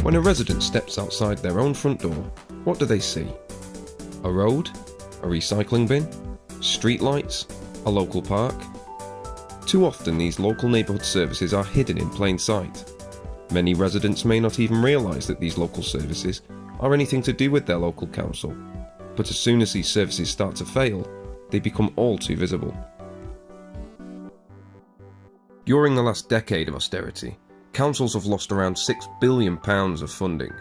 When a resident steps outside their own front door, what do they see? A road? A recycling bin? Street lights? A local park? Too often these local neighbourhood services are hidden in plain sight. Many residents may not even realise that these local services are anything to do with their local council, but as soon as these services start to fail, they become all too visible. During the last decade of austerity, councils have lost around £6 billion of funding.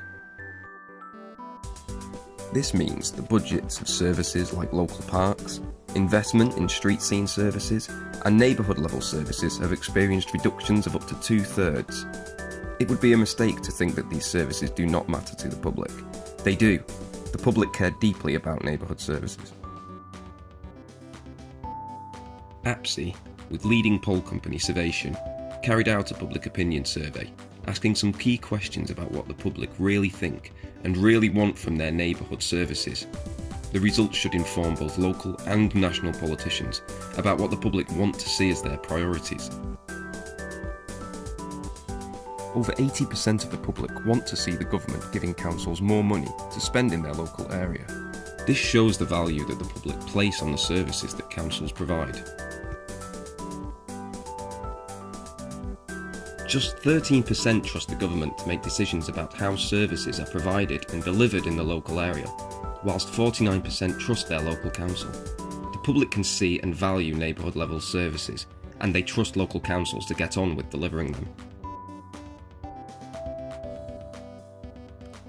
This means the budgets of services like local parks, investment in street scene services, and neighbourhood level services have experienced reductions of up to 2/3. It would be a mistake to think that these services do not matter to the public. They do. The public care deeply about neighbourhood services. APSE, with leading poll company Survation, carried out a public opinion survey asking some key questions about what the public really think and really want from their neighbourhood services. The results should inform both local and national politicians about what the public want to see as their priorities. Over 80% of the public want to see the government giving councils more money to spend in their local area. This shows the value that the public place on the services that councils provide. Just 13% trust the government to make decisions about how services are provided and delivered in the local area, whilst 49% trust their local council. The public can see and value neighbourhood level services, and they trust local councils to get on with delivering them.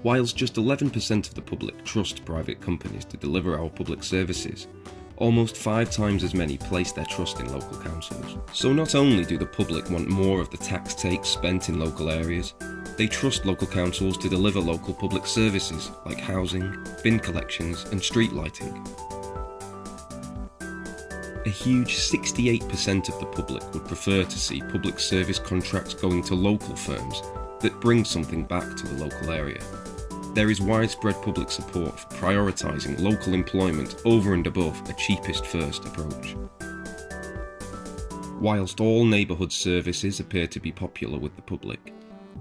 Whilst just 11% of the public trust private companies to deliver our public services, almost 5 times as many place their trust in local councils. So not only do the public want more of the tax take spent in local areas, they trust local councils to deliver local public services like housing, bin collections and street lighting. A huge 68% of the public would prefer to see public service contracts going to local firms that bring something back to the local area. There is widespread public support for prioritising local employment over and above a cheapest first approach. Whilst all neighbourhood services appear to be popular with the public,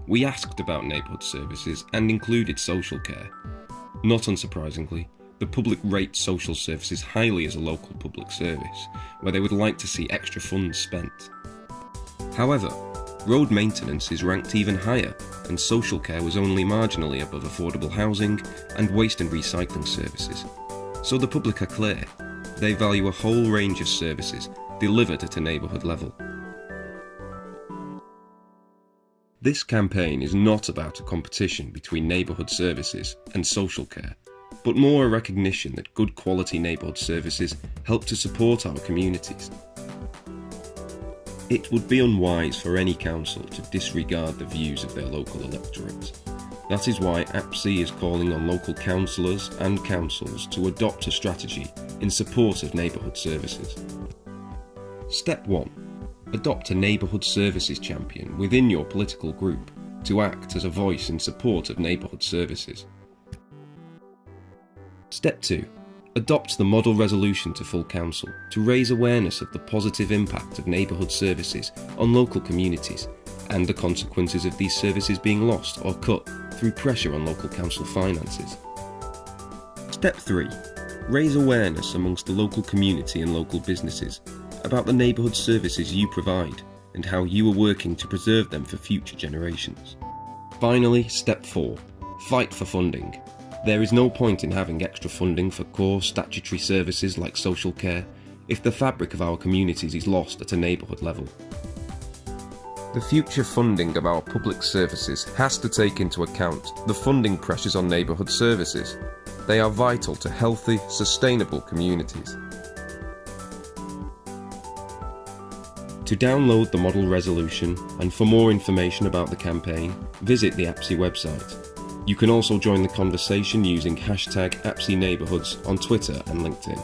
we asked about neighbourhood services and included social care. Not unsurprisingly, the public rates social services highly as a local public service, where they would like to see extra funds spent. However, road maintenance is ranked even higher, and social care was only marginally above affordable housing and waste and recycling services. So the public are clear. They value a whole range of services delivered at a neighbourhood level. This campaign is not about a competition between neighbourhood services and social care, but more a recognition that good quality neighbourhood services help to support our communities. It would be unwise for any council to disregard the views of their local electorate. That is why APSE is calling on local councillors and councils to adopt a strategy in support of neighbourhood services. Step 1. Adopt a neighbourhood services champion within your political group to act as a voice in support of neighbourhood services. Step 2. Adopt the model resolution to full council to raise awareness of the positive impact of neighbourhood services on local communities and the consequences of these services being lost or cut through pressure on local council finances. Step 3. Raise awareness amongst the local community and local businesses about the neighbourhood services you provide and how you are working to preserve them for future generations. Finally, Step 4. Fight for funding. There is no point in having extra funding for core statutory services like social care if the fabric of our communities is lost at a neighbourhood level. The future funding of our public services has to take into account the funding pressures on neighbourhood services. They are vital to healthy, sustainable communities. To download the model resolution and for more information about the campaign, visit the APSE website. You can also join the conversation using #APSE Neighbourhoods on Twitter and LinkedIn.